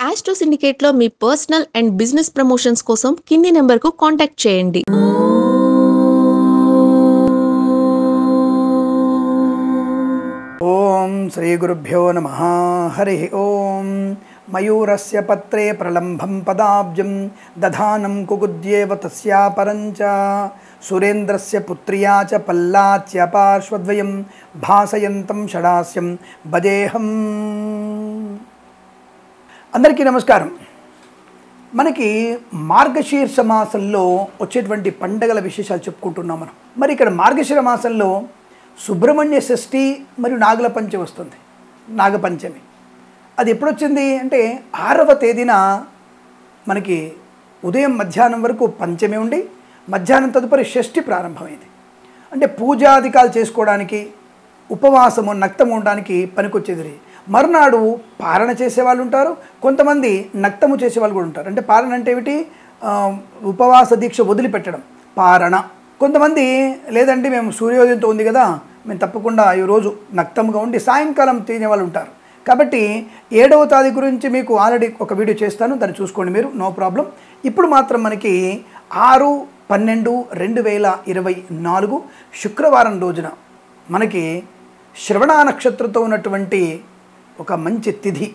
Astro సిండికేట్‌లో మీ personal and business promotions కోసం కింది నంబర్‌కు కాంటాక్ట్ చేయండి. ఓం శ్రీ గురుభ్యో నమః. హరి ఓం. మయూరస్య పత్రే ప్రలంభం పదాబ్జం దధానం కుకుద్యేవ తస్యా పరంచ సురేంద్రస్య పుత్ర్యా చ పల్లాచ్య పార్శ్వద్వయం భాసయంతం షడాస్యం భజేహం. అందరికీ నమస్కారం. మనకి మార్గశీర్ష మాసంలో వచ్చేటువంటి పండగల విశేషాలు చెప్పుకుంటున్నాం మనం. మరి ఇక్కడ మార్గశిర మాసంలో సుబ్రహ్మణ్య షష్ఠి మరియు నాగుల పంచమి వస్తుంది. నాగపంచమి అది ఎప్పుడొచ్చింది అంటే 6వ తేదీన మనకి ఉదయం మధ్యాహ్నం వరకు పంచమి ఉండి మధ్యాహ్నం తదుపరి షష్ఠి ప్రారంభమైంది. అంటే పూజాధికాలు చేసుకోవడానికి, ఉపవాసము నక్తము ఉండడానికి పనికొచ్చేది. మరునాడు పారణ చేసేవాళ్ళు ఉంటారు, కొంతమంది నక్తము చేసేవాళ్ళు కూడా ఉంటారు. అంటే పారణ అంటే ఏమిటి? ఉపవాస దీక్ష వదిలిపెట్టడం పారణ. కొంతమంది లేదంటే మేము సూర్యోదయంతో ఉంది కదా, మేము తప్పకుండా ఈరోజు నక్తంగా ఉండి సాయంకాలం తినే వాళ్ళు ఉంటారు. కాబట్టి 7వ తేదీ గురించి మీకు ఆల్రెడీ ఒక వీడియో చేస్తాను, దాన్ని చూసుకోండి మీరు, నో ప్రాబ్లం. ఇప్పుడు మాత్రం మనకి 6/12/2024 శుక్రవారం రోజున మనకి శ్రవణ నక్షత్రంతో ఉన్నటువంటి ఒక మంచి తిథి.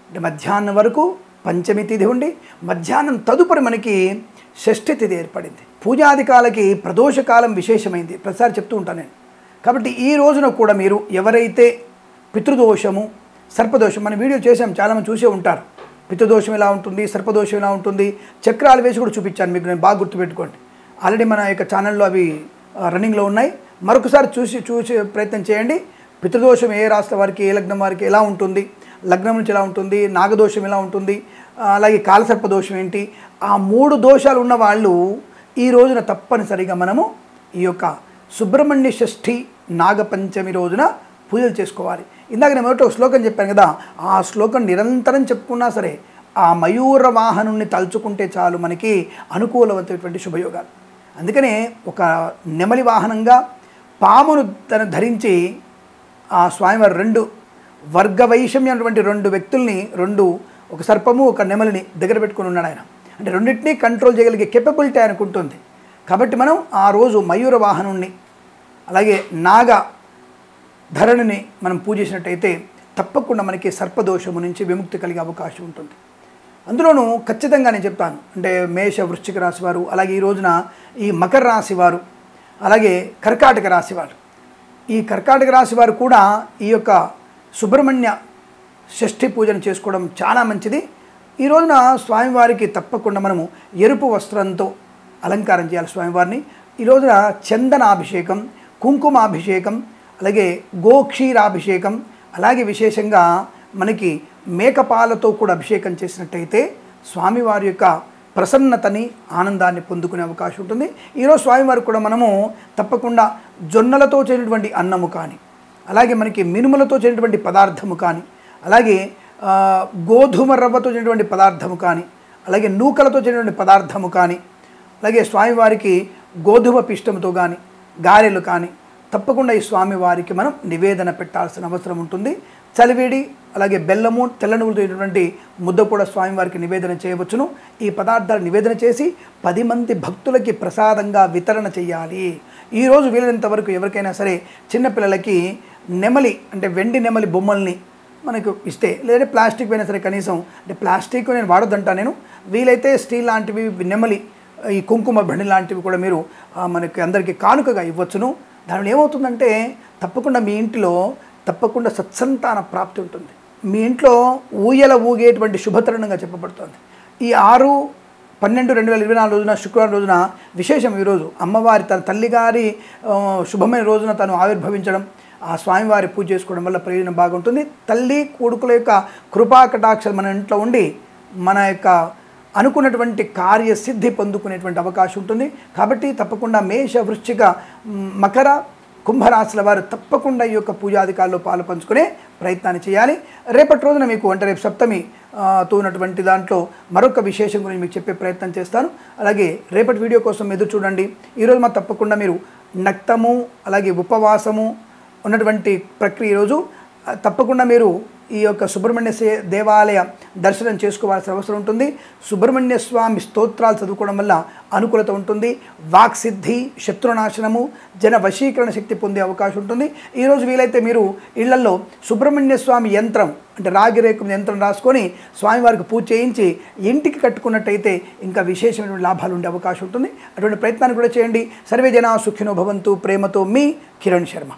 అంటే మధ్యాహ్నం వరకు పంచమి తిథి ఉండి మధ్యాహ్నం తదుపరి మనకి షష్ఠి తిథి ఏర్పడింది. పూజాధికాలకి ప్రదోషకాలం విశేషమైంది, ప్రతిసారి చెప్తూ ఉంటాను నేను. కాబట్టి ఈ రోజున కూడా మీరు ఎవరైతే పితృదోషము, సర్పదోషం, మన వీడియో చేసాం, చాలామంది చూసే ఉంటారు. పితృదోషం ఎలా ఉంటుంది, సర్పదోషం ఎలా ఉంటుంది, చక్రాలు వేసి కూడా చూపించాను మీకు, నేను బాగా గుర్తుపెట్టుకోండి. ఆల్రెడీ మన యొక్క ఛానల్లో అవి రన్నింగ్లో ఉన్నాయి. మరొకసారి చూసి ప్రయత్నం చేయండి. పితృదోషం ఏ రాష్ట్ర వారికి, ఏ లగ్నం వారికి ఎలా ఉంటుంది, లగ్నం నుంచి ఎలా ఉంటుంది, నాగదోషం ఎలా ఉంటుంది, అలాగే కాలసర్పదోషం ఏంటి, ఆ 3 దోషాలు ఉన్న వాళ్ళు ఈ రోజున తప్పనిసరిగా మనము ఈ యొక్క సుబ్రహ్మణ్య షష్ఠి నాగపంచమి రోజున పూజలు చేసుకోవాలి. ఇందాక నేను ఒక శ్లోకం చెప్పాను కదా, ఆ శ్లోకం నిరంతరం చెప్పుకున్నా సరే ఆ మయూర వాహనుణ్ణి తలుచుకుంటే చాలు మనకి అనుకూలవంతమైనటువంటి శుభయోగాలు. అందుకనే ఒక నెమలి వాహనంగా పామును తను ధరించి ఆ స్వామివారు 2 వర్గ వైషమ్యం అటువంటి 2 వ్యక్తుల్ని, ఒక సర్పము ఒక నెమలిని దగ్గర పెట్టుకుని ఉన్నాడు ఆయన. అంటే రెండింటినీ కంట్రోల్ చేయగలిగే కెపబిలిటీ ఆయనకు ఉంటుంది. కాబట్టి మనం ఆ రోజు మయూర వాహనుణ్ణి అలాగే నాగ ధరణిని మనం పూజించినట్టయితే తప్పకుండా మనకి సర్పదోషము నుంచి విముక్తి కలిగే అవకాశం ఉంటుంది. అందులోనూ ఖచ్చితంగా నేను చెప్తాను, అంటే మేష వృశ్చిక రాశి వారు, అలాగే ఈ రోజున ఈ మకర రాశి వారు, అలాగే కర్కాటక రాశి వారు, ఈ కర్కాటక రాశి వారు కూడా ఈ యొక్క సుబ్రహ్మణ్య షష్ఠి పూజను చేసుకోవడం చాలా మంచిది. ఈ రోజున స్వామివారికి తప్పకుండా మనము ఎరుపు వస్త్రంతో అలంకారం చేయాలి స్వామివారిని. ఈ రోజున చందనాభిషేకం, కుంకుమాభిషేకం, అలాగే గోక్షీరాభిషేకం, అలాగే విశేషంగా మనకి మేకపాలతో కూడా అభిషేకం చేసినట్టయితే స్వామివారి యొక్క ప్రసన్నతని, ఆనందాన్ని పొందుకునే అవకాశం ఉంటుంది. ఈరోజు స్వామివారికి కూడా మనము తప్పకుండా జొన్నలతో చేసినటువంటి అన్నము కానీ, అలాగే మనకి మినుములతో చేసినటువంటి పదార్థము కానీ, అలాగే గోధుమ రవ్వతో చేసినటువంటి పదార్థము కానీ, అలాగే నూకలతో చేసినటువంటి పదార్థము కానీ, అలాగే స్వామివారికి గోధుమ పిష్టముతో కానీ, గారెలు కానీ తప్పకుండా ఈ స్వామివారికి మనం నివేదన పెట్టాల్సిన అవసరం ఉంటుంది. చలివేడి, అలాగే బెల్లము, తెల్ల నువ్వులతో చేసినటువంటి ముద్ద కూడా స్వామివారికి నివేదన చేయవచ్చును. ఈ పదార్థాలు నివేదన చేసి 10 మంది భక్తులకి ప్రసాదంగా వితరణ చేయాలి. ఈరోజు వీలైనంత వరకు ఎవరికైనా సరే చిన్నపిల్లలకి నెమలి, అంటే వెండి నెమలి బొమ్మల్ని మనకు ఇస్తే, లేదంటే ప్లాస్టిక్ అయినా సరే, కనీసం అంటే ప్లాస్టిక్ నేను వాడొద్దంటా నేను, వీలైతే స్టీల్ లాంటివి, నెమలి, ఈ కుంకుమ బండి లాంటివి కూడా మీరు మనకి అందరికీ కానుకగా ఇవ్వచ్చును. దానివల్ల ఏమవుతుందంటే తప్పకుండా మీ ఇంటిలో తప్పకుండా సత్సంతాన ప్రాప్తి ఉంటుంది. మీ ఇంట్లో ఊయల ఊగేటువంటి శుభతరుణంగా చెప్పబడుతుంది. ఈ 6/12/2024 రోజున శుక్రవారం రోజున విశేషం. ఈరోజు అమ్మవారి తన తల్లిగారి శుభమైన రోజున తను ఆవిర్భవించడం, ఆ స్వామివారి పూజ చేసుకోవడం వల్ల ప్రయోజనం బాగుంటుంది. తల్లి కొడుకుల యొక్క కృపా కటాక్షలు మన ఇంట్లో ఉండి మన యొక్క అనుకున్నటువంటి కార్యసిద్ధి పొందుకునేటువంటి అవకాశం ఉంటుంది. కాబట్టి తప్పకుండా మేష వృశ్చిక మకర కుంభరాశుల వారు తప్పకుండా ఈ యొక్క పూజాధికారుల్లో పాలు పంచుకునే ప్రయత్నాన్ని చేయాలి. రేపటి రోజున మీకు, అంటే రేపు సప్తమితో ఉన్నటువంటి దాంట్లో మరొక విశేషం గురించి మీకు చెప్పే ప్రయత్నం చేస్తాను. అలాగే రేపటి వీడియో కోసం ఎదురు చూడండి. ఈరోజు మా తప్పకుండా మీరు నక్తము, అలాగే ఉపవాసము ఉన్నటువంటి ప్రక్రియ ఈరోజు తప్పకుండా మీరు ఈ యొక్క సుబ్రహ్మణ్య దేవాలయ దర్శనం చేసుకోవాల్సిన అవసరం ఉంటుంది. సుబ్రహ్మణ్య స్వామి స్తోత్రాలు చదువుకోవడం వల్ల అనుకూలత ఉంటుంది. వాక్సిద్ధి, శత్రునాశనము, జన వశీకరణ శక్తి పొందే అవకాశం ఉంటుంది. ఈరోజు వీలైతే మీరు ఇళ్లలో సుబ్రహ్మణ్య స్వామి యంత్రం అంటే రాగి రేకు యంత్రం రాసుకొని స్వామివారికి పూజ చేయించి ఇంటికి కట్టుకున్నట్టయితే ఇంకా విశేషమైన లాభాలు ఉండే అవకాశం ఉంటుంది. అటువంటి ప్రయత్నాన్ని కూడా చేయండి. సర్వే జనా సుఖినో భవంతు. ప్రేమతో మీ కిరణ్ శర్మ.